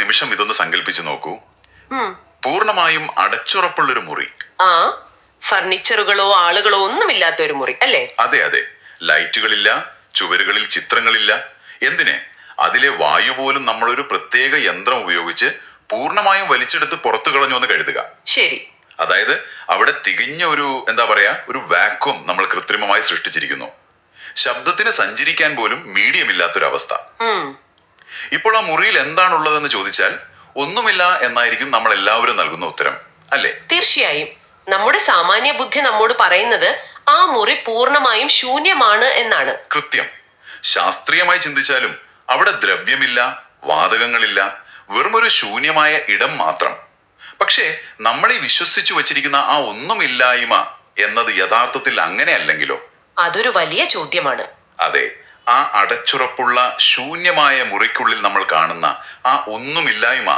നിമിഷം ഇതൊന്ന് സങ്കല്പിച്ചു നോക്കൂ. പൂർണ്ണമായും അടച്ചുറപ്പുള്ളൊരു മുറി. ആ, ഫർണിച്ചറുകളോ ആളുകളോ ഒന്നുമില്ലാത്ത ഒരു മുറി അല്ലേ? അതെ അതെ. ലൈറ്റുകളില്ല, ചുവരുകളിൽ ചിത്രങ്ങളില്ല. എന്തിന്, അതിലെ വായു പോലും നമ്മളൊരു പ്രത്യേക യന്ത്രം ഉപയോഗിച്ച് പൂർണ്ണമായും വലിച്ചെടുത്ത് പുറത്തു കളഞ്ഞു എന്ന് കരുതുക. ശരി. അതായത് അവിടെ തികഞ്ഞ ഒരു വാക്വം നമ്മൾ കൃത്രിമമായി സൃഷ്ടിച്ചിരിക്കുന്നു. ശബ്ദത്തിന് സഞ്ചരിക്കാൻ പോലും മീഡിയം ഇല്ലാത്തൊരവസ്ഥ. ഇപ്പോൾ ആ മുറിയിൽ എന്താണുള്ളതെന്ന് ചോദിച്ചാൽ ഒന്നുമില്ല എന്നായിരിക്കും നമ്മൾ എല്ലാവരും നൽകുന്ന ഉത്തരം, അല്ലേ? തീർച്ചയായും. നമ്മുടെ സാമാന്യ ബുദ്ധി നമ്മോട് പറയുന്നത് ആ മുറി പൂർണ്ണമായും ശൂന്യമാണ് എന്നാണ്. കൃത്യം. ശാസ്ത്രീയമായി ചിന്തിച്ചാലും അവിടെ ദ്രവ്യമില്ല, വാതകങ്ങളില്ല, വെറുമൊരു ശൂന്യമായ ഇടം മാത്രം. പക്ഷേ നമ്മളീ വിശ്വസിച്ചു വച്ചിരിക്കുന്ന ആ ഒന്നുമില്ലായ്മ എന്നത് യഥാർത്ഥത്തിൽ അങ്ങനെയല്ലെങ്കിലോ? അതൊരു വലിയ ചോദ്യമാണ്. അതെ, ആ അടച്ചുറപ്പുള്ള ശൂന്യമായ മുറിക്കുള്ളിൽ നമ്മൾ കാണുന്ന ആ ഒന്നുമില്ലായ്മ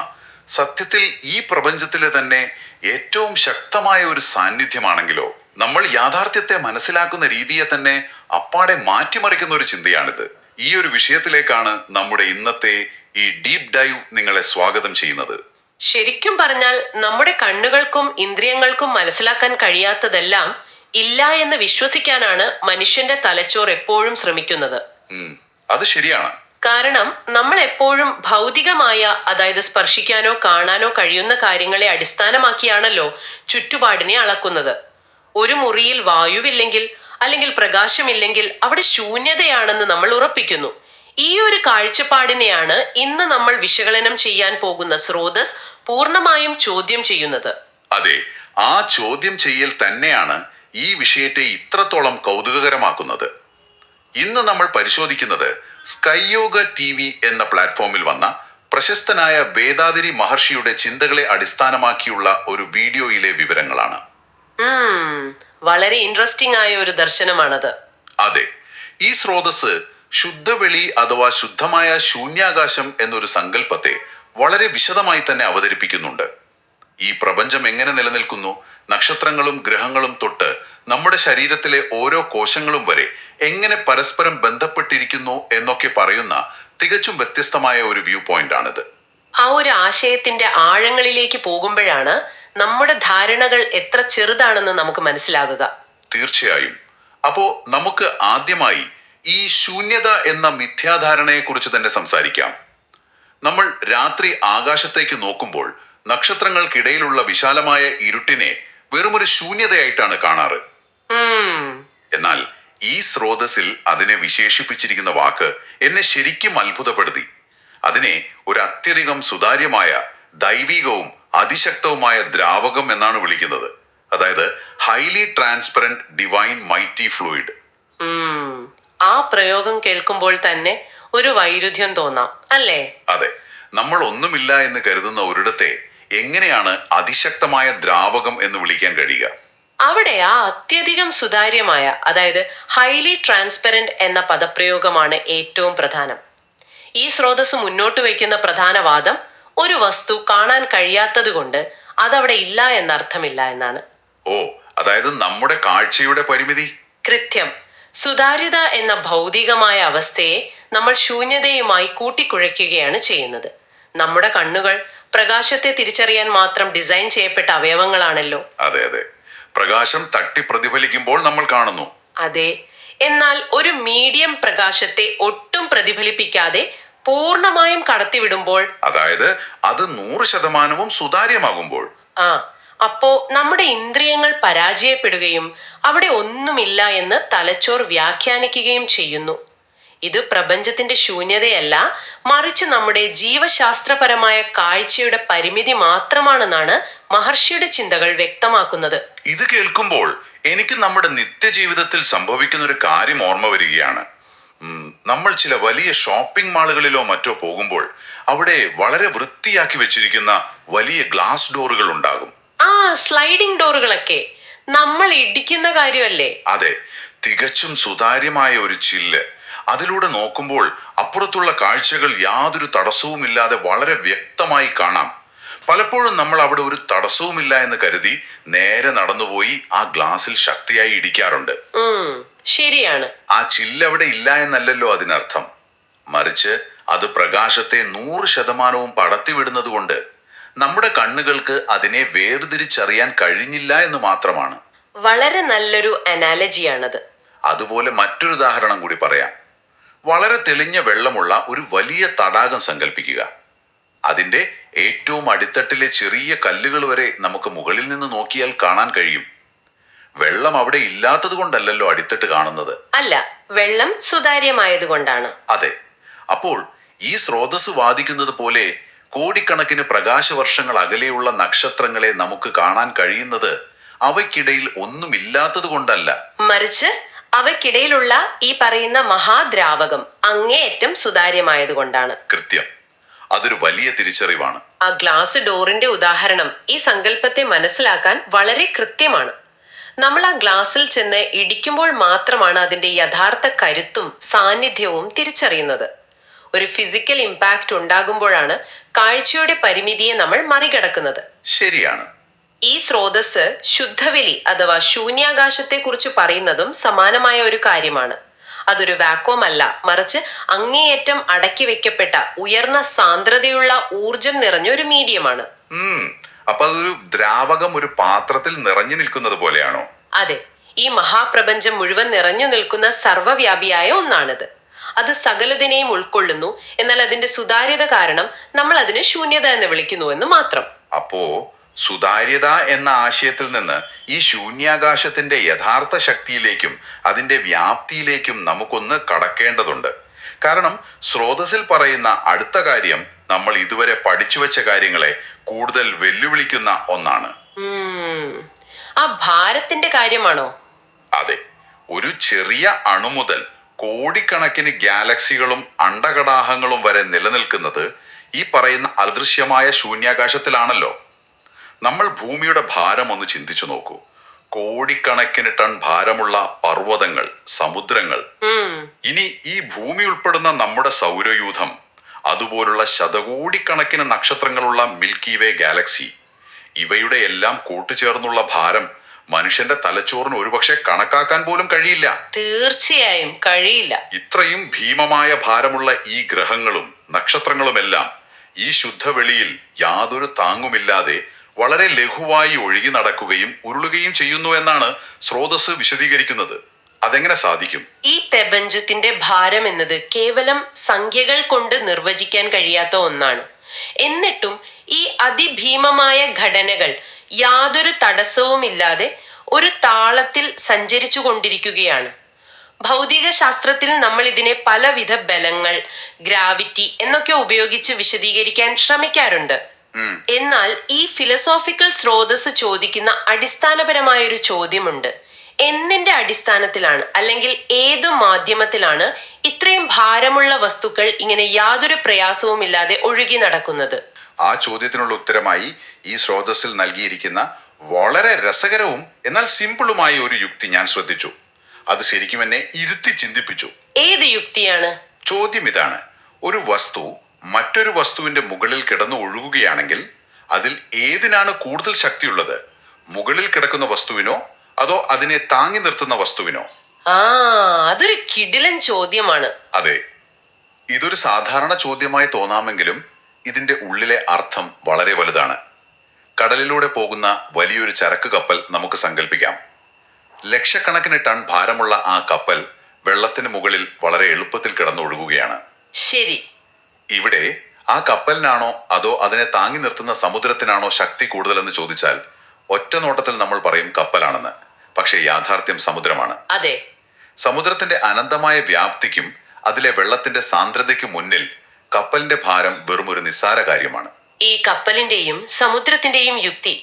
സത്യത്തിൽ ഈ പ്രപഞ്ചത്തിലെ തന്നെ ഏറ്റവും ശക്തമായ ഒരു സാന്നിധ്യമാണെങ്കിലോ? നമ്മൾ യാഥാർത്ഥ്യത്തെ മനസ്സിലാക്കുന്ന രീതിയെ തന്നെ അപ്പാടെ മാറ്റിമറിക്കുന്ന ഒരു ചിന്തയാണിത്. ഈ ഒരു വിഷയത്തിലേക്കാണ് നമ്മുടെ ഇന്നത്തെ ഈ ഡീപ് ഡൈവ് നിങ്ങളെ സ്വാഗതം ചെയ്യുന്നത്. ശരിക്കും പറഞ്ഞാൽ നമ്മുടെ കണ്ണുകൾക്കും ഇന്ദ്രിയങ്ങൾക്കും മനസ്സിലാക്കാൻ കഴിയാത്തതെല്ലാം ഇല്ല എന്ന് വിശ്വസിക്കാനാണ് മനുഷ്യന്റെ തലച്ചോർ എപ്പോഴും ശ്രമിക്കുന്നത്. അത് ശരിയാണ്. കാരണം നമ്മൾ എപ്പോഴും ഭൗതികമായ, അതായത് സ്പർശിക്കാനോ കാണാനോ കഴിയുന്ന കാര്യങ്ങളെ അടിസ്ഥാനമാക്കിയാണല്ലോ ചുറ്റുപാടിനെ അളക്കുന്നത്. ഒരു മുറിയിൽ വായുവില്ലെങ്കിൽ അല്ലെങ്കിൽ പ്രകാശമില്ലെങ്കിൽ അവിടെ ശൂന്യതയാണെന്ന് നമ്മൾ ഉറപ്പിക്കുന്നു. ഈ ഒരു കാഴ്ചപ്പാടിനെയാണ് ഇന്ന് നമ്മൾ വിശകലനം ചെയ്യാൻ പോകുന്ന സ്രോതസ് പൂർണ്ണമായും ചോദ്യം ചെയ്യുന്നത്. അതെ, ആ ചോദ്യം ചെയ്യൽ തന്നെയാണ് ഈ വിഷയത്തെ ഇത്രത്തോളം കൗതുകകരമാക്കുന്നത്. ഇന്ന് നമ്മൾ പരിശോധിക്കുന്നത് സ്കൈയോഗ TV എന്ന പ്ലാറ്റ്ഫോമിൽ വന്ന പ്രശസ്തനായ വേദാതിരി മഹർഷിയുടെ ചിന്തകളെ അടിസ്ഥാനമാക്കിയുള്ള ഒരു വീഡിയോയിലെ വിവരങ്ങളാണ്. വളരെ ഇൻട്രസ്റ്റിംഗ് ആയ ഒരു ദർശനമാണത്. അതെ, ഈ സ്രോതസ് ശുദ്ധവെളി അഥവാ ശുദ്ധമായ ശൂന്യാകാശം എന്നൊരു സങ്കല്പത്തെ വളരെ വിശദമായി തന്നെ അവതരിപ്പിക്കുന്നുണ്ട്. ഈ പ്രപഞ്ചം എങ്ങനെ നിലനിൽക്കുന്നു, നക്ഷത്രങ്ങളും ഗ്രഹങ്ങളും തൊട്ട് നമ്മുടെ ശരീരത്തിലെ ഓരോ കോശങ്ങളും വരെ എങ്ങനെ പരസ്പരം ബന്ധപ്പെട്ടിരിക്കുന്നു എന്നൊക്കെ പറയുന്ന തികച്ചും വ്യത്യസ്തമായ ഒരു വ്യൂ പോയിന്റ് ആണിത്. ആ ഒരു ആശയത്തിന്റെ ആഴങ്ങളിലേക്ക് പോകുമ്പോഴാണ് നമ്മുടെ ധാരണകൾ എത്ര ചെറുതാണെന്ന് നമുക്ക് മനസ്സിലാകുക. തീർച്ചയായും. അപ്പോ നമുക്ക് ആദ്യമായി ഈ ശൂന്യത എന്ന മിഥ്യാധാരണയെ കുറിച്ച് തന്നെ സംസാരിക്കാം. നമ്മൾ രാത്രി ആകാശത്തേക്ക് നോക്കുമ്പോൾ നക്ഷത്രങ്ങൾക്കിടയിലുള്ള വിശാലമായ ഇരുട്ടിനെ വെറുമൊരു ശൂന്യതയായിട്ടാണ് കാണാറ്. എന്നാൽ ഈ സ്രോതസ്സിൽ അതിനെ വിശേഷിപ്പിച്ചിരിക്കുന്ന വാക്ക് എന്നെ ശരിക്കും അത്ഭുതപ്പെടുത്തി. അതിനെ ഒരു അത്യധികം സുതാര്യമായ, ദൈവികവും അതിശക്തവുമായ ദ്രാവകം എന്നാണ് വിളിക്കുന്നത്. അതായത് highly transparent divine mighty fluid. ആ പ്രയോഗം കേൾക്കുമ്പോൾ തന്നെ ഒരു വൈരുദ്ധ്യം തോന്നാം, അല്ലേ? അതെ, നമ്മൾ ഒന്നുമില്ല എന്ന് കരുതുന്ന ഒരിടത്തെ എങ്ങനെയാണ് അതിശക്തമായ ദ്രാവകം എന്ന് വിളിക്കാൻ കഴിയുക? അവിടെ ആ അത്യധികം സുതാര്യമായ, അതായത് ഹൈലി ട്രാൻസ്പെറന്റ് എന്ന പദപ്രയോഗമാണ് ഏറ്റവും പ്രധാനം. ഈ സ്രോതസ് മുന്നോട്ട് വയ്ക്കുന്ന പ്രധാന വാദം ഒരു വസ്തു കാണാൻ കഴിയാത്തത് കൊണ്ട് അതവിടെ ഇല്ല എന്നർത്ഥമില്ല എന്നാണ്. ഓ, അതായത് നമ്മുടെ കാഴ്ചയുടെ പരിമിതി. കൃത്യം. സുതാര്യത എന്ന ഭൗതികമായ അവസ്ഥയെ നമ്മൾ ശൂന്യതയുമായി കൂട്ടിക്കുഴയ്ക്കുകയാണ് ചെയ്യുന്നത്. നമ്മുടെ കണ്ണുകൾ പ്രകാശത്തെ തിരിച്ചറിയാൻ മാത്രം ഡിസൈൻ ചെയ്യപ്പെട്ട അവയവങ്ങളാണല്ലോ. അതെ അതെ, പ്രകാശം തട്ടി പ്രതിഫലിക്കുമ്പോൾ നമ്മൾ കാണുന്നു. അതെ, എന്നാൽ ഒരു മീഡിയം പ്രകാശത്തെ ഒട്ടും പ്രതിഫലിപ്പിക്കാതെ പൂർണ്ണമായും കടത്തിവിടുമ്പോൾ, അതായത് അത് 100% സുതാര്യമാകുമ്പോൾ, അപ്പോ നമ്മുടെ ഇന്ദ്രിയങ്ങൾ പരാജയപ്പെടുകയും അവിടെ ഒന്നുമില്ല എന്ന് തലച്ചോർ വ്യാഖ്യാനിക്കുകയും ചെയ്യുന്നു. ഇത് പ്രപഞ്ചത്തിന്റെ ശൂന്യതയല്ല, മറിച്ച് നമ്മുടെ ജീവശാസ്ത്രപരമായ കാഴ്ചയുടെ പരിമിതി മാത്രമാണെന്നാണ് മഹർഷിയുടെ ചിന്തകൾ വ്യക്തമാക്കുന്നത്. ഇത് കേൾക്കുമ്പോൾ എനിക്ക് നമ്മുടെ നിത്യജീവിതത്തിൽ സംഭവിക്കുന്ന ഒരു കാര്യം ഓർമ്മ വരികയാണ്. നമ്മൾ ചില വലിയ ഷോപ്പിംഗ് മാളുകളിലോ മറ്റോ പോകുമ്പോൾ അവിടെ വളരെ വൃത്തിയാക്കി വെച്ചിരിക്കുന്ന വലിയ ഗ്ലാസ് ഡോറുകൾ ഉണ്ടാകും. സ്ലൈഡിംഗ് ഡോറുകളൊക്കെ നമ്മൾ ഇടിക്കുന്ന കാര്യമല്ലേ? അതെ, തികച്ചും സുതാര്യമായ ഒരു ചില്ല്. അതിലൂടെ നോക്കുമ്പോൾ അപ്പുറത്തുള്ള കാഴ്ചകൾ യാതൊരു തടസ്സവുമില്ലാതെ വളരെ വ്യക്തമായി കാണാം. പലപ്പോഴും നമ്മൾ അവിടെ ഒരു തടസ്സവുമില്ല എന്ന് കരുതി നേരെ നടന്നുപോയി ആ ഗ്ലാസിൽ ശക്തിയായി ഇടിക്കാറുണ്ട്. ശരിയാണ്. ആ ചില്ല് അവിടെ ഇല്ല എന്നല്ലല്ലോ അതിനർത്ഥം. മറിച്ച് അത് പ്രകാശത്തെ 100% പടർത്തിവിടുന്നത് കൊണ്ട് നമ്മുടെ കണ്ണുകൾക്ക് അതിനെ വേർതിരിച്ചറിയാൻ കഴിഞ്ഞില്ല എന്ന് മാത്രമാണ്. വളരെ നല്ലൊരു അനാലജിയാണത്. അതുപോലെ മറ്റൊരു ഉദാഹരണം കൂടി പറയാം. വളരെ തെളിഞ്ഞ വെള്ളമുള്ള ഒരു വലിയ തടാകം സങ്കല്പിക്കുക. അതിൻ്റെ ഏറ്റവും അടിത്തട്ടിലെ ചെറിയ കല്ലുകൾ വരെ നമുക്ക് മുകളിൽ നിന്ന് നോക്കിയാൽ കാണാൻ കഴിയും. വെള്ളം അവിടെ ഇല്ലാത്തത് കൊണ്ടല്ലല്ലോ അടിത്തട്ട് കാണുന്നത്. അല്ല, വെള്ളം സുതാര്യമായതുകൊണ്ടാണ്. അതെ. അപ്പോൾ ഈ സ്രോതസ് വാദിക്കുന്നത് പോലെ കോടിക്കണക്കിന് പ്രകാശവർഷങ്ങൾ അകലെയുള്ള നക്ഷത്രങ്ങളെ നമുക്ക് കാണാൻ കഴിയുന്നത് അവയ്ക്കിടയിൽ ഒന്നുമില്ലാത്തത് കൊണ്ടല്ല, മറിച്ച് അവയ്ക്കിടയിലുള്ള ഈ പറയുന്ന മഹാദ്രാവകം അങ്ങേയറ്റം സുതാര്യമായതുകൊണ്ടാണ്. കൃത്യം. അതൊരു വലിയ തിരിച്ചറിവാണ്. ആ ഗ്ലാസ് ഡോറിന്റെ ഉദാഹരണം ഈ സങ്കല്പത്തെ മനസ്സിലാക്കാൻ വളരെ കൃത്യമാണ്. നമ്മൾ ആ ഗ്ലാസ്സിൽ ചെന്ന് ഇടിക്കുമ്പോൾ മാത്രമാണ് അതിന്റെ യഥാർത്ഥ കരുത്തും സാന്നിധ്യവും തിരിച്ചറിയുന്നത്. ഒരു ഫിസിക്കൽ ഇമ്പാക്റ്റ് ഉണ്ടാകുമ്പോഴാണ് കാഴ്ചയുടെ പരിമിതിയെ നമ്മൾ മറികടക്കുന്നത്. ശരിയാണ്. ഈ സ്രോതസ് ശുദ്ധവെളി അഥവാ ശൂന്യാകാശത്തെക്കുറിച്ച് പറയുന്നതും സമാനമായ ഒരു കാര്യമാണ്. അതൊരു വാക്വം അല്ല, മറിച്ച് അങ്ങേയറ്റം അടക്കി വെക്കപ്പെട്ട ഉയർന്ന സാന്ദ്രതയുള്ള ഊർജം നിറഞ്ഞ ഒരു മീഡിയമാണ്. അപ്പൊ അതൊരു ദ്രാവകം ഒരു പാത്രത്തിൽ നിറഞ്ഞു നിൽക്കുന്നത് പോലെയാണോ? അതെ, ഈ മഹാപ്രപഞ്ചം മുഴുവൻ നിറഞ്ഞു നിൽക്കുന്ന സർവ്വവ്യാപിയായ ഒന്നാണിത്. അത് സകലതിനെയും ഉൾക്കൊള്ളുന്നു. എന്നാൽ അതിന്റെ സുതാര്യത കാരണം നമ്മൾ അതിനെ ശൂന്യത എന്ന് വിളിക്കുന്നുവെന്ന് മാത്രം. അപ്പോ സുതാര്യത എന്ന ആശയത്തിൽ നിന്ന് ഈ ശൂന്യാകാശത്തിന്റെ യഥാർത്ഥ ശക്തിയിലേക്കും അതിന്റെ വ്യാപ്തിയിലേക്കും നമുക്കൊന്ന് കടക്കേണ്ടതുണ്ട്. കാരണം സ്രോതസ്സിൽ പറയുന്ന അടുത്ത കാര്യം നമ്മൾ ഇതുവരെ പഠിച്ചു വെച്ച കാര്യങ്ങളെ കൂടുതൽ വെല്ലുവിളിക്കുന്ന ഒന്നാണ്. ആ ഭാരത്തിന്റെ കാര്യമാണോ? അതെ. ഒരു ചെറിയ അണു മുതൽ കോടിക്കണക്കിന് ഗാലക്സികളും അണ്ഡകടാഹങ്ങളും വരെ നിലനിൽക്കുന്നത് ഈ പറയുന്ന അദൃശ്യമായ ശൂന്യാകാശത്തിലാണല്ലോ. നമ്മൾ ഭൂമിയുടെ ഭാരം ഒന്ന് ചിന്തിച്ചു നോക്കൂ. കോടിക്കണക്കിന് ടൺ ഭാരമുള്ള പർവ്വതങ്ങൾ, സമുദ്രങ്ങൾ, ഇനി ഈ ഭൂമി ഉൾപ്പെടുന്ന നമ്മുടെ സൗരയൂഥം, അതുപോലുള്ള ശതകോടിക്കണക്കിന് നക്ഷത്രങ്ങളുള്ള മിൽക്കി വേ ഗാലക്സി, ഇവയുടെ എല്ലാം കൂട്ടുചേർന്നുള്ള ഭാരം മനുഷ്യന്റെ തലച്ചോറിന് ഒരുപക്ഷെ കണക്കാക്കാൻ പോലും കഴിയില്ല. തീർച്ചയായും കഴിയില്ല. ഇത്രയും ഭീമമായ ഭാരമുള്ള ഈ ഗ്രഹങ്ങളും നക്ഷത്രങ്ങളുമെല്ലാം ഈ ശുദ്ധവെളിയിൽ യാതൊരു താങ്ങുമില്ലാതെ വളരെ ലഘുവായി ഒഴുകി നടക്കുകയും ഉരുളുകയും ചെയ്യുന്നു എന്നാണ് സ്രോതസ് വിശദീകരിക്കുന്നത്. അതെങ്ങനെ സാധിക്കും? ഈ പ്രപഞ്ചത്തിന്റെ ഭാരം എന്നത് കേവലം സംഖ്യകൾ കൊണ്ട് നിർവചിക്കാൻ കഴിയാത്ത ഒന്നാണ്. എന്നിട്ടും ഈ അതിഭീമമായ ഘടനകൾ യാതൊരു തടസ്സവുമില്ലാതെ ഒരു താളത്തിൽ സഞ്ചരിച്ചു കൊണ്ടിരിക്കുകയാണ്. ഭൗതിക ശാസ്ത്രത്തിൽ നമ്മൾ ഇതിനെ പലവിധ ബലങ്ങൾ, ഗ്രാവിറ്റി എന്നൊക്കെ ഉപയോഗിച്ച് വിശദീകരിക്കാൻ ശ്രമിക്കാറുണ്ട്. എന്നാൽ ഈ ഫിലോസോഫിക്കൽ സ്രോതസ് ചോദിക്കുന്ന അടിസ്ഥാനപരമായ ഒരു ചോദ്യമുണ്ട്. എന്തിന്റെ അടിസ്ഥാനത്തിലാണ്, അല്ലെങ്കിൽ ഏതു മാധ്യമത്തിലാണ് ഇത്രയും ഭാരമുള്ള വസ്തുക്കൾ ഇങ്ങനെ യാതൊരു പ്രയാസവും ഇല്ലാതെ ഒഴുകി നടക്കുന്നത്? ആ ചോദ്യത്തിനുള്ള ഉത്തരമായി ഈ സ്രോതസ്സിൽ നൽകിയിരിക്കുന്ന വളരെ രസകരവും എന്നാൽ സിമ്പിളുമായ ഒരു യുക്തി ഞാൻ ശ്രദ്ധിച്ചു. അത് ശരിക്കും എന്നെ ഇരുത്തി ചിന്തിപ്പിച്ചു. ഏത് യുക്തിയാണ്? ചോദ്യം ഇതാണ്: ഒരു വസ്തു മറ്റൊരു വസ്തുവിന്റെ മുകളിൽ കിടന്ന് ഒഴുകുകയാണെങ്കിൽ അതിൽ ഏതിനാണ് കൂടുതൽ ശക്തിയുള്ളത്? മുകളിൽ കിടക്കുന്ന വസ്തുവിനോ അതോ അതിനെ താങ്ങി നിർത്തുന്ന വസ്തുവിനോ? അതൊരു കിടിലൻ ചോദ്യമാണ്. അതെ, ഇതൊരു സാധാരണ ചോദ്യമായി തോന്നാമെങ്കിലും ഇതിന്റെ ഉള്ളിലെ അർത്ഥം വളരെ വലുതാണ്. കടലിലൂടെ പോകുന്ന വലിയൊരു ചരക്ക് കപ്പൽ നമുക്ക് സങ്കല്പിക്കാം. ലക്ഷക്കണക്കിന് ടൺ ഭാരമുള്ള ആ കപ്പൽ വെള്ളത്തിന് മുകളിൽ വളരെ എളുപ്പത്തിൽ കിടന്നൊഴുകുകയാണ്. ശരി. ഇവിടെ ആ കപ്പലിനാണോ അതോ അതിനെ താങ്ങി നിർത്തുന്ന സമുദ്രത്തിനാണോ ശക്തി കൂടുതലെന്ന് ചോദിച്ചാൽ ഒറ്റ നോട്ടത്തിൽ നമ്മൾ പറയും കപ്പലാണെന്ന്. പക്ഷേ യാഥാർത്ഥ്യം സമുദ്രമാണ്. അതെ. സമുദ്രത്തിന്റെ അനന്തമായ വ്യാപ്തിക്കും അതിലെ വെള്ളത്തിന്റെ സാന്ദ്രതയ്ക്കും മുന്നിൽ കപ്പലിന്റെ ഭാരം വെറും ഒരു നിസ്സാര കാര്യമാണ്. ഈ കപ്പലിന്റെയും സമുദ്രത്തിന്റെയും യുക്തി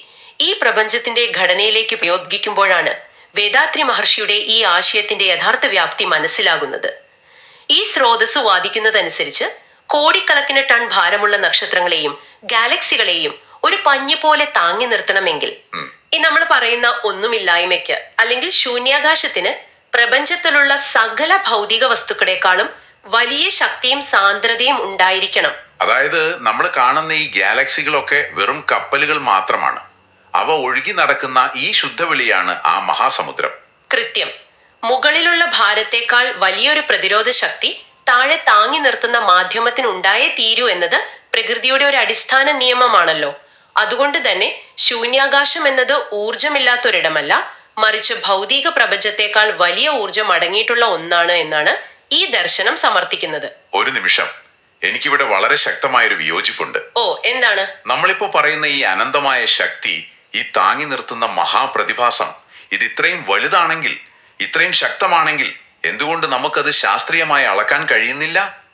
ഈ പ്രപഞ്ചത്തിന്റെ ഘടനയിലേക്ക് പ്രയോഗിക്കുമ്പോഴാണ് വേദാത്രി മഹർഷിയുടെ ഈ ആശയത്തിന്റെ യഥാർത്ഥ വ്യാപ്തി മനസ്സിലാകുന്നത്. ഈ സ്രോതസ് വാദിക്കുന്നതനുസരിച്ച് കോടിക്കണക്കിന് ടൺ ഭാരമുള്ള നക്ഷത്രങ്ങളെയും ഗാലക്സികളെയും ഒരു പഞ്ഞി പോലെ താങ്ങി നിർത്തണമെങ്കിൽ ഈ നമ്മൾ പറയുന്ന ഒന്നുമില്ലായ്മയ്ക്ക് അല്ലെങ്കിൽ ശൂന്യാകാശത്തിന് പ്രപഞ്ചത്തിലുള്ള സകല ഭൗതിക വസ്തുക്കളെക്കാളും വലിയ ശക്തിയും സാന്ദ്രതയും ഉണ്ടായിരിക്കണം. അതായത് നമ്മൾ കാണുന്ന ഈ ഗാലക്സികളൊക്കെ വെറും കപ്പലുകൾ മാത്രമാണ്. അവ ഒഴുകി നടക്കുന്ന ഈ ശുദ്ധവെളിയാണ് ആ മഹാസമുദ്രം. കൃത്യം. മുകളിലുള്ള ഭാരത്തേക്കാൾ വലിയൊരു പ്രതിരോധ ശക്തി താഴെ താങ്ങി നിർത്തുന്ന മാധ്യമത്തിനുണ്ടായേ തീരൂ എന്നത് പ്രകൃതിയുടെ ഒരു അടിസ്ഥാന നിയമമാണല്ലോ. അതുകൊണ്ട് തന്നെ ശൂന്യാകാശം എന്നത് ഊർജമില്ലാത്തൊരിടമല്ല, മറിച്ച് ഭൗതിക പ്രപഞ്ചത്തെക്കാൾ വലിയ ഊർജം അടങ്ങിയിട്ടുള്ള ഒന്നാണ് എന്നാണ് ഈ ദർശനം സമർത്ഥിക്കുന്നത്. ഒരു നിമിഷം, എനിക്കിവിടെ വളരെ ശക്തമായൊരു വിയോജിപ്പുണ്ട്. ഓ, എന്താണ്? നമ്മളിപ്പോ പറയുന്ന ഈ അനന്തമായ ശക്തി, ഈ താങ്ങി നിർത്തുന്ന മഹാപ്രതിഭാസം, ഇത് ഇത്രയും വലുതാണെങ്കിൽ, ഇത്രയും ശക്തമാണെങ്കിൽ എന്തുകൊണ്ട് നമുക്കത് ശാസ്ത്രീയമായി അളക്കാൻ കഴിയുന്നില്ല?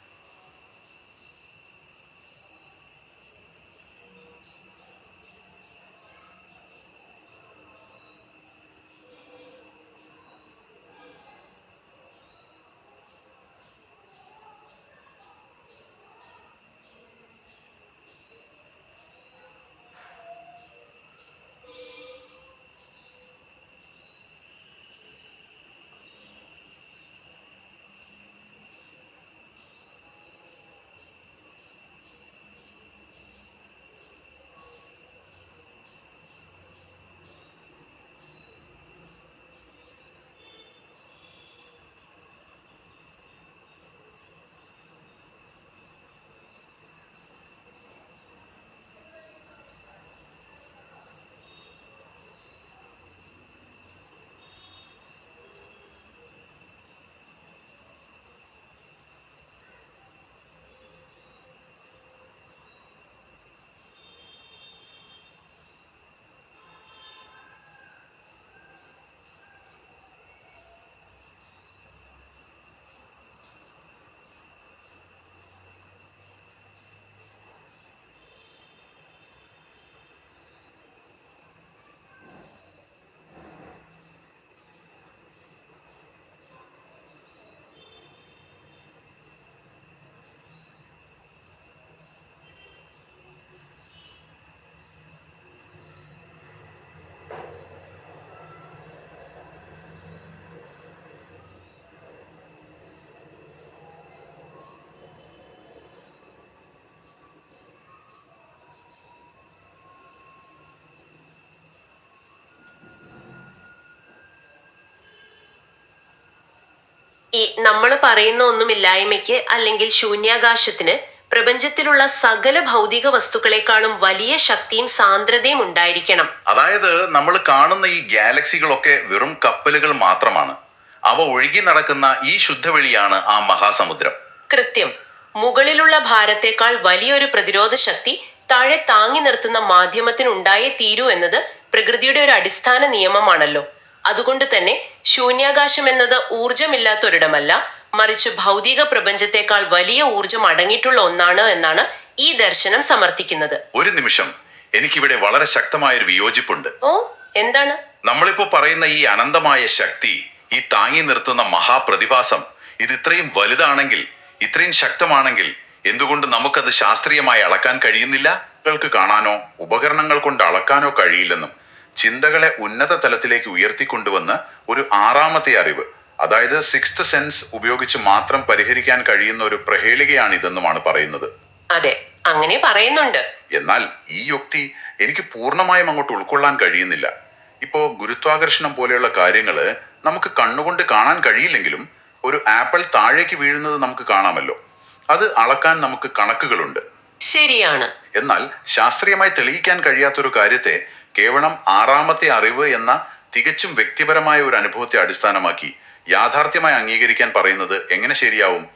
ഈ നമ്മൾ പറയുന്ന ഒന്നുമില്ലായ്മയ്ക്ക് അല്ലെങ്കിൽ ശൂന്യാകാശത്തിന് പ്രപഞ്ചത്തിലുള്ള സകല ഭൗതിക വസ്തുക്കളെക്കാളും വലിയ ശക്തിയും സാന്ദ്രതയും ഉണ്ടായിരിക്കണം. അതായത് നമ്മൾ കാണുന്ന ഈ ഗാലക്സികളൊക്കെ വെറും കപ്പലുകൾ മാത്രമാണ്. അവ ഒഴുകി നടക്കുന്ന ഈ ശുദ്ധവെളിയാണ് ആ മഹാസമുദ്രം. കൃത്യം. മുകളിലുള്ള ഭാരത്തേക്കാൾ വലിയൊരു പ്രതിരോധ ശക്തി താഴെ താങ്ങി നിർത്തുന്ന മാധ്യമത്തിനുണ്ടായേ തീരൂ എന്നത് പ്രകൃതിയുടെ ഒരു അടിസ്ഥാന നിയമമാണല്ലോ. അതുകൊണ്ട് തന്നെ ശൂന്യാകാശം എന്നത് ഊർജമില്ലാത്തൊരിടമല്ല, മറിച്ച് ഭൗതിക പ്രപഞ്ചത്തെക്കാൾ വലിയ ഊർജം അടങ്ങിയിട്ടുള്ള ഒന്നാണ് എന്നാണ് ഈ ദർശനം സമർത്ഥിക്കുന്നത്. ഒരു നിമിഷം, എനിക്കിവിടെ വളരെ ശക്തമായൊരു വിയോജിപ്പുണ്ട്. ഓ, എന്താണ്? നമ്മളിപ്പോ പറയുന്ന ഈ അനന്തമായ ശക്തി, ഈ താങ്ങി നിർത്തുന്ന മഹാപ്രതിഭാസം, ഇത് ഇത്രയും വലുതാണെങ്കിൽ, ഇത്രയും ശക്തമാണെങ്കിൽ എന്തുകൊണ്ട് നമുക്കത് ശാസ്ത്രീയമായി അളക്കാൻ കഴിയുന്നില്ല? ൾക്ക് കാണാനോ ഉപകരണങ്ങൾ കൊണ്ട് അളക്കാനോ കഴിയില്ലെന്നും ചിന്തകളെ ഉന്നത തലത്തിലേക്ക് ഉയർത്തിക്കൊണ്ടുവന്ന് ഒരു ആറാമത്തെ അറിവ്, അതായത് സിക്സ്ത് സെൻസ് ഉപയോഗിച്ച് മാത്രം പരിഹരിക്കാൻ കഴിയുന്ന ഒരു പ്രഹേളികയാണിതെന്നുമാണ് പറയുന്നത്. അതെ, അങ്ങനെ പറയുന്നുണ്ട്. എന്നാൽ ഈ യുക്തി എനിക്ക് പൂർണ്ണമായും അങ്ങോട്ട് ഉൾക്കൊള്ളാൻ കഴിയുന്നില്ല. ഇപ്പോ ഗുരുത്വാകർഷണം പോലെയുള്ള കാര്യങ്ങള് നമുക്ക് കണ്ണുകൊണ്ട് കാണാൻ കഴിയില്ലെങ്കിലും ഒരു ആപ്പിൾ താഴേക്ക് വീഴുന്നത് നമുക്ക് കാണാമല്ലോ. അത് അളക്കാൻ നമുക്ക് കണക്കുകളുണ്ട്. ശരിയാണ്. എന്നാൽ ശാസ്ത്രീയമായി തെളിയിക്കാൻ കഴിയാത്തൊരു കാര്യത്തെ കേവലം ആറാമത്തെ അറിവ് എന്ന തികച്ചും വ്യക്തിപരമായ ഒരു അനുഭവത്തെ അടിസ്ഥാനമാക്കി യാഥാർത്ഥ്യമായി അംഗീകരിക്കാൻ പറയുന്നത് എങ്ങനെ ശരിയാവും?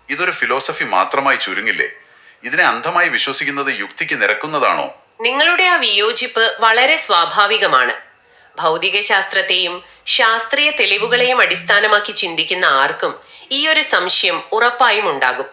ഇതൊരു ഫിലോസഫി മാത്രമായി ചുരുങ്ങില്ലേ? ഇതിനെ അന്ധമായി വിശ്വസിക്കുന്നത് യുക്തിക്ക് നിരക്കുന്നതാണോ? നിങ്ങളുടെ ആ വിയോജിപ്പ് വളരെ സ്വാഭാവികമാണ്. ഭൗതിക ശാസ്ത്രത്തെയും ശാസ്ത്രീയ തെളിവുകളെയും അടിസ്ഥാനമാക്കി ചിന്തിക്കുന്ന ആർക്കും ഈ ഒരു സംശയം ഉറപ്പായും ഉണ്ടാകും.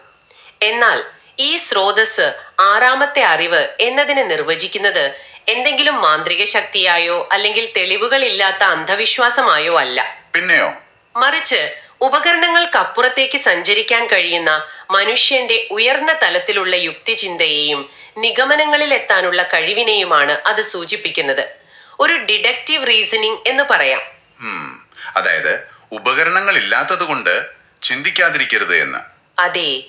എന്നാൽ ഈ സ്രോതസ് ആറാമത്തെ അറിവ് എന്നതിനെ നിർവചിക്കുന്നത് എന്തെങ്കിലും മാന്ത്രിക ശക്തിയായോ അല്ലെങ്കിൽ തെളിവുകളില്ലാത്ത അന്ധവിശ്വാസമായോ അല്ല. പിന്നെയോ? മറിച്ച് ഉപകരണങ്ങൾക്കപ്പുറത്തേക്ക് സഞ്ചരിക്കാൻ കഴിയുന്ന മനുഷ്യന്റെ ഉയർന്ന തലത്തിലുള്ള യുക്തിചിന്തയെയും നിഗമനങ്ങളിലെത്താനുള്ള കഴിവിനെയുമാണ് അത് സൂചിപ്പിക്കുന്നത്. ഒരു ഡിഡക്റ്റീവ് റീസണിംഗ് എന്ന് പറയാം. അതായത് ഉപകരണങ്ങൾ ഇല്ലാത്തത് കൊണ്ട് ചിന്തിക്കാതിരിക്കരുത് എന്ന്. അതെ.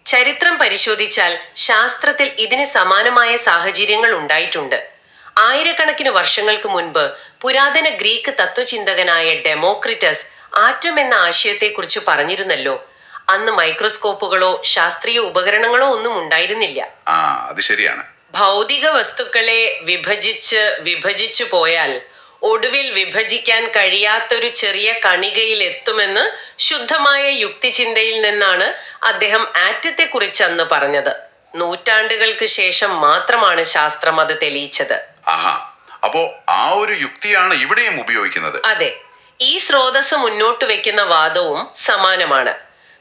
ചരിത്രം പരിശോധിച്ചാൽ ശാസ്ത്രത്തിൽ ഇതിന് സമാനമായ സാഹചര്യങ്ങൾ ഉണ്ടായിട്ടുണ്ട്. ആയിരക്കണക്കിന് വർഷങ്ങൾക്ക് മുൻപ് പുരാതന ഗ്രീക്ക് തത്വചിന്തകനായ ഡെമോക്രിറ്റസ് ആറ്റം എന്ന ആശയത്തെക്കുറിച്ച് പറഞ്ഞിരുന്നല്ലോ. അന്ന് മൈക്രോസ്കോപ്പുകളോ ശാസ്ത്രീയ ഉപകരണങ്ങളോ ഒന്നും ഉണ്ടായിരുന്നില്ല. ആ, അത് ശരിയാണ്. ഭൗതിക വസ്തുക്കളെ വിഭജിച്ചു പോയാൽ ഒടുവിൽ വിഭജിക്കാൻ കഴിയാത്തൊരു ചെറിയ കണികയിൽ എത്തുമെന്ന് ശുദ്ധമായ യുക്തിചിന്തയിൽ നിന്നാണ് അദ്ദേഹം ആറ്റത്തെക്കുറിച്ച് അന്ന് പറഞ്ഞത്. നൂറ്റാണ്ടുകൾക്ക് ശേഷം മാത്രമാണ് ശാസ്ത്രം അത് തെളിയിച്ചത്. ആഹാ, അപ്പോ ആ ഒരു യുക്തിയാണ് ഇവിടെയും ഉപയോഗിക്കുന്നത്. അതെ, ഈ സ്രോതസ് മുന്നോട്ട് വെക്കുന്ന വാദവും സമാനമാണ്.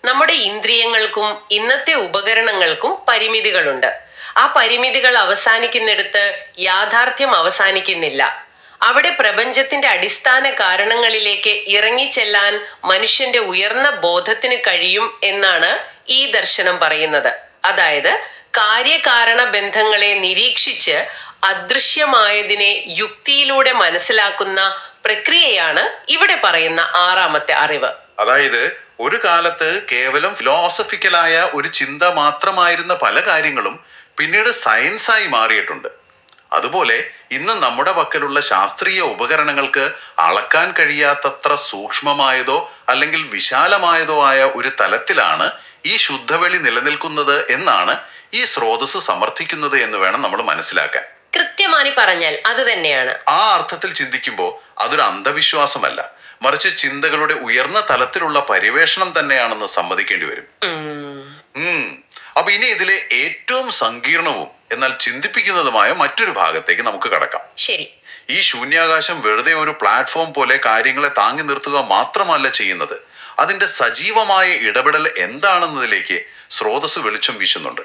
നമ്മുടെ ഇന്ദ്രിയങ്ങൾക്കും ഇന്നത്തെ ഉപകരണങ്ങൾക്കും പരിമിതികളുണ്ട്. ആ പരിമിതികൾ അവസാനിക്കുന്നിടത്ത് യാഥാർത്ഥ്യം അവസാനിക്കുന്നില്ല. അവിടെ പ്രപഞ്ചത്തിന്റെ അടിസ്ഥാന കാരണങ്ങളിലേക്ക് ഇറങ്ങിച്ചെല്ലാൻ മനുഷ്യന്റെ ഉയർന്ന ബോധത്തിന് കഴിയും എന്നാണ് ഈ ദർശനം പറയുന്നത്. അതായത് കാര്യകാരണ ബന്ധങ്ങളെ നിരീക്ഷിച്ച് അദൃശ്യമായതിനെ യുക്തിയിലൂടെ മനസ്സിലാക്കുന്ന പ്രക്രിയയാണ് ഇവിടെ പറയുന്ന ആറാമത്തെ അറിവ്. അതായത് ഒരു കാലത്ത് കേവലം ഫിലോസഫിക്കലായ ഒരു ചിന്ത മാത്രമായിരുന്ന പല കാര്യങ്ങളും പിന്നീട് സയൻസായി മാറിയിട്ടുണ്ട്. അതുപോലെ ഇന്ന് നമ്മുടെ പക്കലുള്ള ശാസ്ത്രീയ ഉപകരണങ്ങൾക്ക് അളക്കാൻ കഴിയാത്തത്ര സൂക്ഷ്മമായതോ അല്ലെങ്കിൽ വിശാലമായതോ ആയ ഒരു തലത്തിലാണ് ഈ ശുദ്ധവെളി നിലനിൽക്കുന്നത് എന്നാണ് ഈ സ്രോതസ് സമർത്ഥിക്കുന്നത് എന്ന് വേണം നമ്മൾ മനസ്സിലാക്കാൻ. കൃത്യമായി പറഞ്ഞാൽ അത് തന്നെയാണ്. ആ അർത്ഥത്തിൽ ചിന്തിക്കുമ്പോൾ അതൊരു അന്ധവിശ്വാസമല്ല, മറിച്ച് ചിന്തകളുടെ ഉയർന്ന തലത്തിലുള്ള പര്യവേഷണം തന്നെയാണെന്ന് സമ്മതിക്കേണ്ടി വരും. അപ്പൊ ഇനി ഇതിലെ ഏറ്റവും സങ്കീർണവും എന്നാൽ ചിന്തിപ്പിക്കുന്നതുമായ മറ്റൊരു ഭാഗത്തേക്ക് നമുക്ക് കടക്കാം. ശരി. ഈ ശൂന്യാകാശം വെറുതെ ഒരു പ്ലാറ്റ്ഫോം പോലെ കാര്യങ്ങളെ താങ്ങി നിർത്തുക മാത്രമല്ല ചെയ്യുന്നത്, അതിന്റെ സജീവമായ ഇടപെടൽ എന്താണെന്നതിലേക്ക് സ്രോതസ് വെളിച്ചം വീശുന്നുണ്ട്.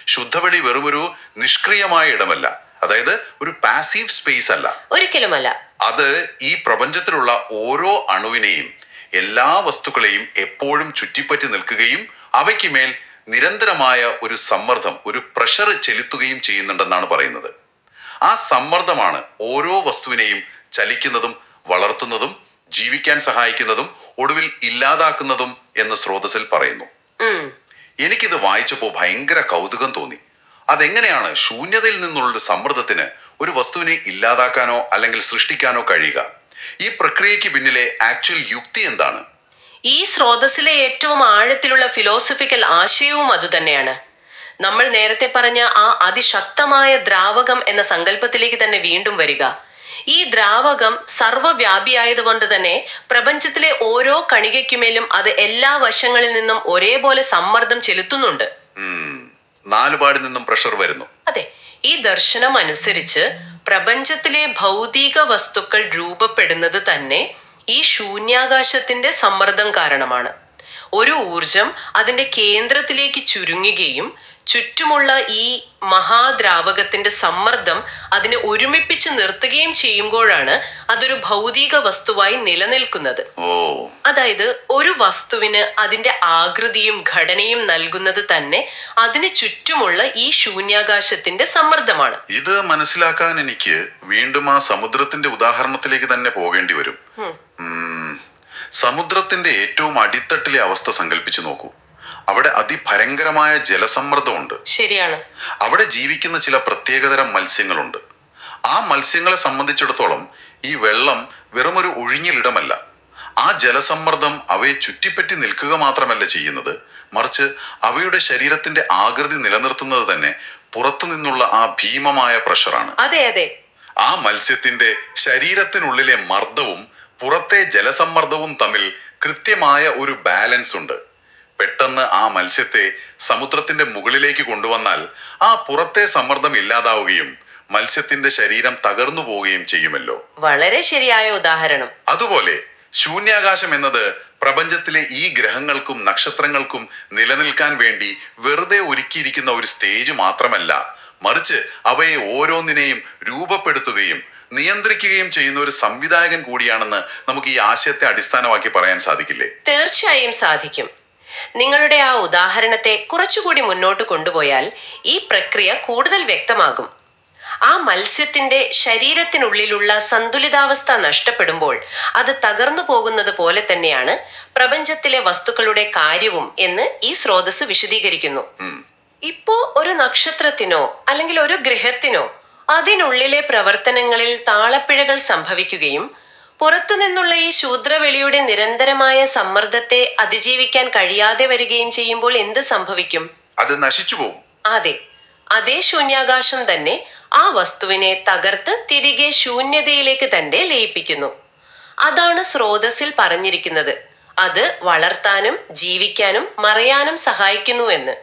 ശുദ്ധവെളി വെറുമൊരു നിഷ്ക്രിയമായ ഇടമല്ല, അതായത് ഒരു പാസീവ് സ്പേസ് അല്ല, ഒരിക്കലുമല്ല. അത് ഈ പ്രപഞ്ചത്തിലുള്ള ഓരോ അണുവിനെയും എല്ലാ വസ്തുക്കളെയും എപ്പോഴും ചുറ്റിപ്പറ്റി നിൽക്കുകയും അവയ്ക്ക് മേൽ നിരന്തരമായ ഒരു സമ്മർദ്ദം, ഒരു പ്രഷർ ചെലുത്തുകയും ചെയ്യുന്നുണ്ടെന്നാണ് പറയുന്നത്. ആ സമ്മർദ്ദമാണ് ഓരോ വസ്തുവിനെയും ചലിക്കുന്നതും വളർത്തുന്നതും ജീവിക്കാൻ സഹായിക്കുന്നതും ഒടുവിൽ ഇല്ലാതാക്കുന്നതും എന്ന് സ്രോതസ്സിൽ പറയുന്നു. എനിക്കിത് വായിച്ചപ്പോൾ ഭയങ്കര കൗതുകം തോന്നി. അതെങ്ങനെയാണ് ശൂന്യതയിൽ നിന്നുള്ള സമ്മർദ്ദത്തിന് ഒരു വസ്തുവിനെ ഇല്ലാതാക്കാനോ അല്ലെങ്കിൽ സൃഷ്ടിക്കാനോ കഴിയുക? ഈ പ്രക്രിയയ്ക്ക് പിന്നിലെ ആക്ച്വൽ യുക്തി എന്താണ്? ഈ സ്രോതസ്സിലെ ഏറ്റവും ആഴത്തിലുള്ള ഫിലോസഫിക്കൽ ആശയവും അതുതന്നെയാണ്. നമ്മൾ നേരത്തെ പറഞ്ഞ ആ അതിശക്തമായ ദ്രാവകം എന്ന സങ്കല്പത്തിലേക്ക് തന്നെ വീണ്ടും വരിക. ഈ ദ്രാവകം സർവ്വവ്യാപിയായതുകൊണ്ട് തന്നെ പ്രപഞ്ചത്തിലെ ഓരോ കണികയ്ക്കുമേലും അത് എല്ലാ വശങ്ങളിൽ നിന്നും ഒരേപോലെ സമ്മർദ്ദം ചെലുത്തുന്നുണ്ട്. നാലുപാടിൽ നിന്നും പ്രഷർ വരുന്നു. അതെ, ഈ ദർശനം അനുസരിച്ച് പ്രപഞ്ചത്തിലെ ഭൗതിക വസ്തുക്കൾ രൂപപ്പെടുന്നത് തന്നെ ഈ ശൂന്യാകാശത്തിന്റെ സമ്മർദ്ദം കാരണമാണ്. ഒരു ഊർജം അതിന്റെ കേന്ദ്രത്തിലേക്ക് ചുരുങ്ങുകയും ചുറ്റുമുള്ള ഈ മഹാദ്രാവകത്തിന്റെ സമ്മർദ്ദം അതിനെ ഒരുമിപ്പിച്ച് നിർത്തുകയും ചെയ്യുമ്പോഴാണ് അതൊരു ഭൗതിക വസ്തുവായി നിലനിൽക്കുന്നത്. അതായത് ഒരു വസ്തുവിന് അതിന്റെ ആകൃതിയും ഘടനയും നൽകുന്നത് തന്നെ അതിന് ചുറ്റുമുള്ള ഈ ശൂന്യാകാശത്തിന്റെ സമ്മർദ്ദമാണ്. ഇത് മനസ്സിലാക്കാൻ എനിക്ക് വീണ്ടും ആ സമുദ്രത്തിന്റെ ഉദാഹരണത്തിലേക്ക് തന്നെ പോകേണ്ടി വരും. സമുദ്രത്തിന്റെ ഏറ്റവും അടിത്തട്ടിലെ അവസ്ഥ സങ്കല്പിച്ചു നോക്കൂ. അവിടെ അതിഭയങ്കരമായ ജലസമ്മർദ്ദമുണ്ട്. ശരിയാണ്. അവിടെ ജീവിക്കുന്ന ചില പ്രത്യേകതരം മത്സ്യങ്ങളുണ്ട്. ആ മത്സ്യങ്ങളെ സംബന്ധിച്ചിടത്തോളം ഈ വെള്ളം വെറുമൊരു ഒഴിഞ്ഞിലിടമല്ല. ആ ജലസമ്മർദ്ദം അവയെ ചുറ്റിപ്പറ്റി നിൽക്കുക മാത്രമല്ല ചെയ്യുന്നത്, മറിച്ച് അവയുടെ ശരീരത്തിന്റെ ആകൃതി നിലനിർത്തുന്നത് തന്നെ പുറത്തു നിന്നുള്ള ആ ഭീമമായ പ്രഷറാണ്. അതെ അതെ. ആ മത്സ്യത്തിന്റെ ശരീരത്തിനുള്ളിലെ മർദ്ദവും പുറത്തെ ജലസമ്മർദ്ദവും തമ്മിൽ കൃത്യമായ ഒരു ബാലൻസ് ഉണ്ട്. പെട്ടെന്ന് ആ മത്സ്യത്തെ സമുദ്രത്തിന്റെ മുകളിലേക്ക് കൊണ്ടുവന്നാൽ ആ പുറത്തെ സമ്മർദ്ദം ഇല്ലാതാവുകയും മത്സ്യത്തിന്റെ ശരീരം തകർന്നു പോവുകയും ചെയ്യുമല്ലോ. വളരെ ശരിയായ ഉദാഹരണം. അതുപോലെ ശൂന്യാകാശം എന്നത് പ്രപഞ്ചത്തിലെ ഈ ഗ്രഹങ്ങൾക്കും നക്ഷത്രങ്ങൾക്കും നിലനിൽക്കാൻ വേണ്ടി വെറുതെ ഒരുക്കിയിരിക്കുന്ന ഒരു സ്റ്റേജ് മാത്രമല്ല, മറിച്ച് അവയെ ഓരോന്നിനെയും രൂപപ്പെടുത്തുകയും നിയന്ത്രിക്കുകയും ചെയ്യുന്ന ഒരു സംവിധായകൻ കൂടിയാണെന്ന് നമുക്ക് ഈ ആശയത്തെ അടിസ്ഥാനമാക്കി പറയാൻ സാധിക്കില്ലേ? തീർച്ചയായും സാധിക്കും. നിങ്ങളുടെ ആ ഉദാഹരണത്തെ കുറച്ചുകൂടി മുന്നോട്ട് കൊണ്ടുപോയാൽ ഈ പ്രക്രിയ കൂടുതൽ വ്യക്തമാകും. ആ മത്സ്യത്തിന്റെ ശരീരത്തിനുള്ളിലുള്ള സന്തുലിതാവസ്ഥ നഷ്ടപ്പെടുമ്പോൾ അത് തകർന്നു പോകുന്നത് പോലെ തന്നെയാണ് പ്രപഞ്ചത്തിലെ വസ്തുക്കളുടെ കാര്യവും എന്ന് ഈ സ്രോതസ് വിശദീകരിക്കുന്നു. ഇപ്പോ ഒരു നക്ഷത്രത്തിനോ അല്ലെങ്കിൽ ഒരു ഗ്രഹത്തിനോ അതിനുള്ളിലെ പ്രവർത്തനങ്ങളിൽ താളപ്പിഴകൾ സംഭവിക്കുകയും പുറത്തു നിന്നുള്ള ഈ ശൂദ്രവെളിയുടെ നിരന്തരമായ സമ്മർദ്ദത്തെ അതിജീവിക്കാൻ കഴിയാതെ വരികയും ചെയ്യുമ്പോൾ എന്ത് സംഭവിക്കും? അത് നശിച്ചു പോകും. അതെ, അതേ ശൂന്യാകാശം തന്നെ ആ വസ്തുവിനെ തകർത്ത് തിരികെ ശൂന്യതയിലേക്ക് തന്നെ ലയിപ്പിക്കുന്നു. അതാണ് സ്രോതസ്സിൽ പറഞ്ഞിരിക്കുന്നത്. അത് വളർത്താനും ജീവിക്കാനും മറയാനും സഹായിക്കുന്നുവെന്ന്.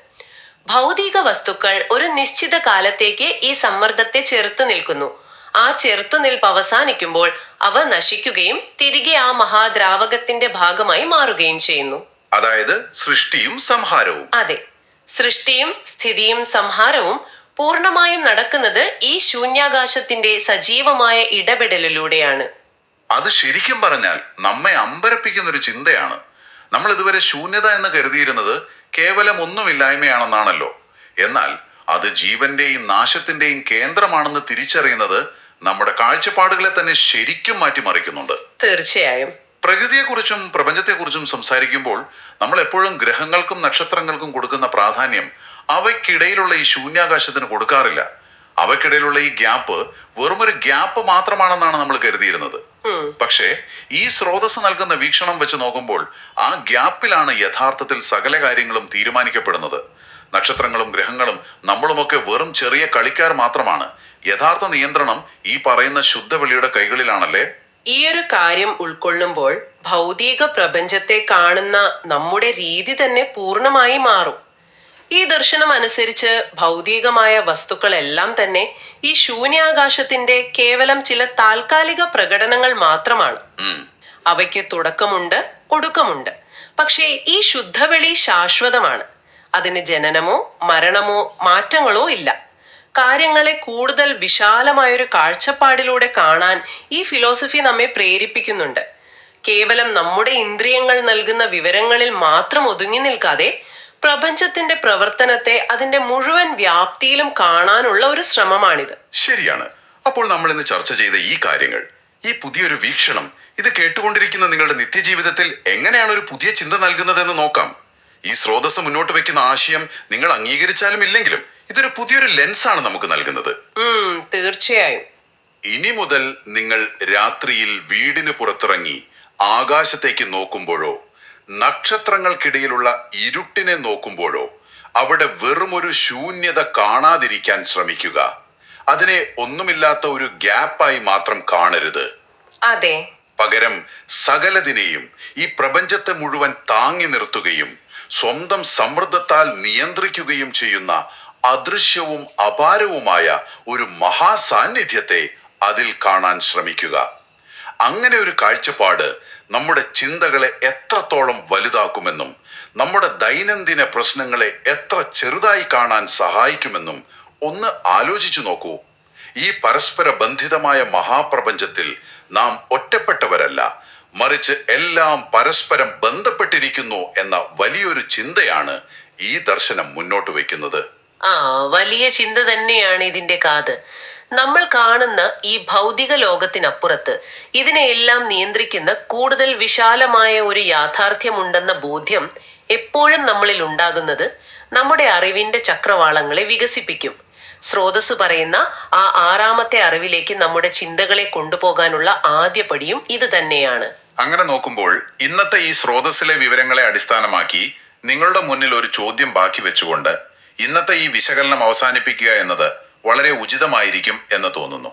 ഭൗതിക വസ്തുക്കൾ ഒരു നിശ്ചിത കാലത്തേക്ക് ഈ സമ്മർദ്ദത്തെ ചെറുത്തു നിൽക്കുന്നു. ആ ചെറുത്തുനിൽപ്പ് അവസാനിക്കുമ്പോൾ അവ നശിക്കുകയും തിരികെ ആ മഹാദ്രാവകത്തിന്റെ ഭാഗമായി മാറുകയും ചെയ്യുന്നു. അതായത് സൃഷ്ടിയും സംഹാരവും. അതെ, സൃഷ്ടിയും സ്ഥിതിയും സംഹാരവും പൂർണ്ണമായും നടക്കുന്നത് ഈ ശൂന്യാകാശത്തിന്റെ സജീവമായ ഇടപെടലിലൂടെയാണ്. അത് ശരിക്കും പറഞ്ഞാൽ നമ്മെ അമ്പരപ്പിക്കുന്ന ഒരു ചിന്തയാണ്. നമ്മൾ ഇതുവരെ ശൂന്യത എന്ന് കരുതിയിരുന്നത് കേവലം ഒന്നുമില്ലായ്മയാണെന്നാണല്ലോ. എന്നാൽ അത് ജീവന്റെയും നാശത്തിന്റെയും കേന്ദ്രമാണെന്ന് തിരിച്ചറിയുന്നത് നമ്മുടെ കാഴ്ചപ്പാടുകളെ തന്നെ ശരിക്കും മാറ്റിമറിക്കുന്നുണ്ട്. തീർച്ചയായും. പ്രകൃതിയെക്കുറിച്ചും പ്രപഞ്ചത്തെക്കുറിച്ചും സംസാരിക്കുമ്പോൾ നമ്മൾ എപ്പോഴും ഗ്രഹങ്ങൾക്കും നക്ഷത്രങ്ങൾക്കും കൊടുക്കുന്ന പ്രാധാന്യം അവയ്ക്കിടയിലുള്ള ഈ ശൂന്യാകാശത്തിന് കൊടുക്കാറില്ല. അവയ്ക്കിടയിലുള്ള ഈ ഗ്യാപ്പ് വെറുമൊരു ഗ്യാപ്പ് മാത്രമാണെന്നാണ് നമ്മൾ കരുതിയിരുന്നത്. പക്ഷേ ഈ സ്രോതസ് നൽകുന്ന വീക്ഷണം വെച്ച് നോക്കുമ്പോൾ ആ ഗ്യാപ്പിലാണ് യഥാർത്ഥത്തിൽ സകല കാര്യങ്ങളും തീരുമാനിക്കപ്പെടുന്നത്. നക്ഷത്രങ്ങളും ഗ്രഹങ്ങളും നമ്മളുമൊക്കെ വെറും ചെറിയ കളിക്കാർ മാത്രമാണ്. യഥാർത്ഥ നിയന്ത്രണം ഈ പറയുന്ന ശുദ്ധവെളിയുടെ കൈകളിലാണല്ലേ? ഈ ഒരു കാര്യം ഉൾക്കൊള്ളുമ്പോൾ ഭൗതിക പ്രപഞ്ചത്തെ കാണുന്ന നമ്മുടെ രീതി തന്നെ പൂർണ്ണമായി മാറും. ഈ ദർശനം അനുസരിച്ച് ഭൗതികമായ വസ്തുക്കളെല്ലാം തന്നെ ഈ ശൂന്യാകാശത്തിന്റെ കേവലം ചില താൽക്കാലിക പ്രകടനങ്ങൾ മാത്രമാണ്. അവയ്ക്ക് തുടക്കമുണ്ട്, ഒടുക്കമുണ്ട്. പക്ഷേ ഈ ശുദ്ധവെളി ശാശ്വതമാണ്. അതിന് ജനനമോ മരണമോ മാറ്റങ്ങളോ ഇല്ല. കാര്യങ്ങളെ കൂടുതൽ വിശാലമായൊരു കാഴ്ചപ്പാടിലൂടെ കാണാൻ ഈ ഫിലോസഫി നമ്മെ പ്രേരിപ്പിക്കുന്നുണ്ട്. കേവലം നമ്മുടെ ഇന്ദ്രിയങ്ങൾ നൽകുന്ന വിവരങ്ങളിൽ മാത്രം ഒതുങ്ങി നിൽക്കാതെ പ്രപഞ്ചത്തിന്റെ പ്രവർത്തനത്തെ അതിന്റെ മുഴുവൻ വ്യാപ്തിയിലും കാണാനുള്ള ഒരു ശ്രമമാണിത്. ശരിയാണ്. അപ്പോൾ നമ്മൾ ഇന്ന് ചർച്ച ചെയ്ത ഈ കാര്യങ്ങൾ, ഈ പുതിയൊരു വീക്ഷണം, ഇത് കേട്ടുകൊണ്ടിരിക്കുന്ന നിങ്ങളുടെ നിത്യജീവിതത്തിൽ എങ്ങനെയാണ് ഒരു പുതിയ ചിന്ത നൽകുന്നതെന്ന് നോക്കാം. ഈ സ്രോതസ് മുന്നോട്ട് വെക്കുന്ന ആശയം നിങ്ങൾ അംഗീകരിച്ചാലും ഇല്ലെങ്കിലും ഇതൊരു പുതിയൊരു ലെൻസാണ് നമുക്ക് നൽകുന്നത്. തീർച്ചയായും. ഇനി മുതൽ നിങ്ങൾ രാത്രിയിൽ വീടിന് പുറത്തിറങ്ങി ആകാശത്തേക്ക് നോക്കുമ്പോഴോ നക്ഷത്രങ്ങൾക്കിടയിലുള്ള ഇരുട്ടിനെ നോക്കുമ്പോഴോ അവിടെ വെറുമൊരു ശൂന്യത കാണാതിരിക്കാൻ ശ്രമിക്കുക. അതിനെ ഒന്നുമില്ലാത്ത ഒരു ഗ്യാപ്പായി മാത്രം കാണരുത്. അതെ. പകരം സകലതിനെയും, ഈ പ്രപഞ്ചത്തെ മുഴുവൻ താങ്ങി നിർത്തുകയും സ്വന്തം സമൃദ്ധത്താൽ നിയന്ത്രിക്കുകയും ചെയ്യുന്ന അദൃശ്യവും അപാരവുമായ ഒരു മഹാസാന്നിധ്യത്തെ അതിൽ കാണാൻ ശ്രമിക്കുക. അങ്ങനെ ഒരു കാഴ്ചപ്പാട് നമ്മുടെ ചിന്തകളെ എത്രത്തോളം വലുതാക്കുമെന്നും നമ്മുടെ ദൈനംദിന പ്രശ്നങ്ങളെ എത്ര ചെറുതായി കാണാൻ സഹായിക്കുമെന്നും ഒന്ന് ആലോചിച്ചു നോക്കൂ. ഈ പരസ്പര ബന്ധിതമായ മഹാപ്രപഞ്ചത്തിൽ നാം ഒറ്റപ്പെട്ടവരല്ല, മറിച്ച് എല്ലാം പരസ്പരം ബന്ധപ്പെട്ടിരിക്കുന്നു എന്ന വലിയൊരു ചിന്തയാണ് ഈ ദർശനം മുന്നോട്ട് വയ്ക്കുന്നത്. വലിയ ചിന്ത തന്നെയാണ് ഇതിന്റെ കാത്. നമ്മൾ കാണുന്ന ഈ ഭൗതിക ലോകത്തിനപ്പുറത്ത് ഇതിനെയെല്ലാം നിയന്ത്രിക്കുന്ന കൂടുതൽ വിശാലമായ ഒരു യാഥാർത്ഥ്യമുണ്ടെന്ന ബോധ്യം എപ്പോഴും നമ്മളിൽ ഉണ്ടാകുന്നത് നമ്മുടെ അറിവിന്റെ ചക്രവാളങ്ങളെ വികസിപ്പിക്കും. സ്രോതസ് പറയുന്ന ആ ആറാമത്തെ അറിവിലേക്ക് നമ്മുടെ ചിന്തകളെ കൊണ്ടുപോകാനുള്ള ആദ്യ പടിയും ഇത് തന്നെയാണ്. അങ്ങനെ നോക്കുമ്പോൾ ഇന്നത്തെ ഈ സ്രോതസ്സിലെ വിവരങ്ങളെ അടിസ്ഥാനമാക്കി നിങ്ങളുടെ മുന്നിൽ ഒരു ചോദ്യം ബാക്കി വെച്ചുകൊണ്ട് ഇന്നത്തെ ഈ വിശകലനം അവസാനിപ്പിക്കുക എന്നത് വളരെ ഉചിതമായിരിക്കും എന്ന് തോന്നുന്നു.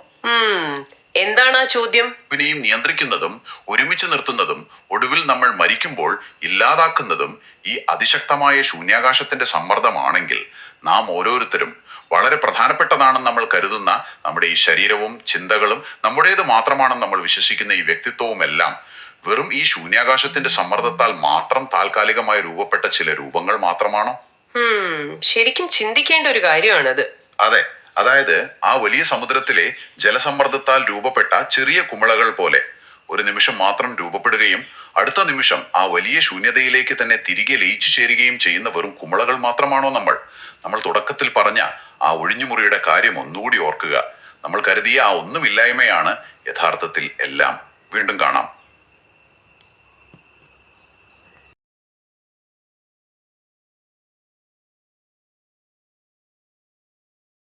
എന്താണ് ആ ചോദ്യം? ഇനിയും നിയന്ത്രിക്കുന്നതും ഒരുമിച്ച് നിർത്തുന്നതും ഒടുവിൽ നമ്മൾ മരിക്കുമ്പോൾ ഇല്ലാതാക്കുന്നതും ഈ അതിശക്തമായ ശൂന്യാകാശത്തിന്റെ സമ്മർദ്ദമാണെങ്കിൽ നാം ഓരോരുത്തരും വളരെ പ്രധാനപ്പെട്ടതാണെന്ന് നമ്മൾ കരുതുന്ന നമ്മുടെ ഈ ശരീരവും ചിന്തകളും നമ്മുടേത് മാത്രമാണെന്ന് നമ്മൾ വിശ്വസിക്കുന്ന ഈ വ്യക്തിത്വവും എല്ലാം വെറും ഈ ശൂന്യാകാശത്തിന്റെ സമ്മർദ്ദത്താൽ മാത്രം താൽക്കാലികമായി രൂപപ്പെട്ട ചില രൂപങ്ങൾ മാത്രമാണോ? ശരിക്കും ചിന്തിക്കേണ്ട ഒരു കാര്യമാണത്. അതെ, അതായത് ആ വലിയ സമുദ്രത്തിലെ ജലസമ്മർദ്ദത്താൽ രൂപപ്പെട്ട ചെറിയ കുമിളകൾ പോലെ ഒരു നിമിഷം മാത്രം രൂപപ്പെടുകയും അടുത്ത നിമിഷം ആ വലിയ ശൂന്യതയിലേക്ക് തന്നെ തിരികെ ലയിച്ചു ചേരുകയും ചെയ്യുന്ന വെറും കുമിളകൾ മാത്രമാണോ നമ്മൾ തുടക്കത്തിൽ പറഞ്ഞ ആ ഒഴിഞ്ഞുമുറിയുടെ കാര്യം ഒന്നുകൂടി ഓർക്കുക. നമ്മൾ കരുതിയ ആ ഒന്നുമില്ലായ്മയാണ് യഥാർത്ഥത്തിൽ എല്ലാം. വീണ്ടും കാണാം.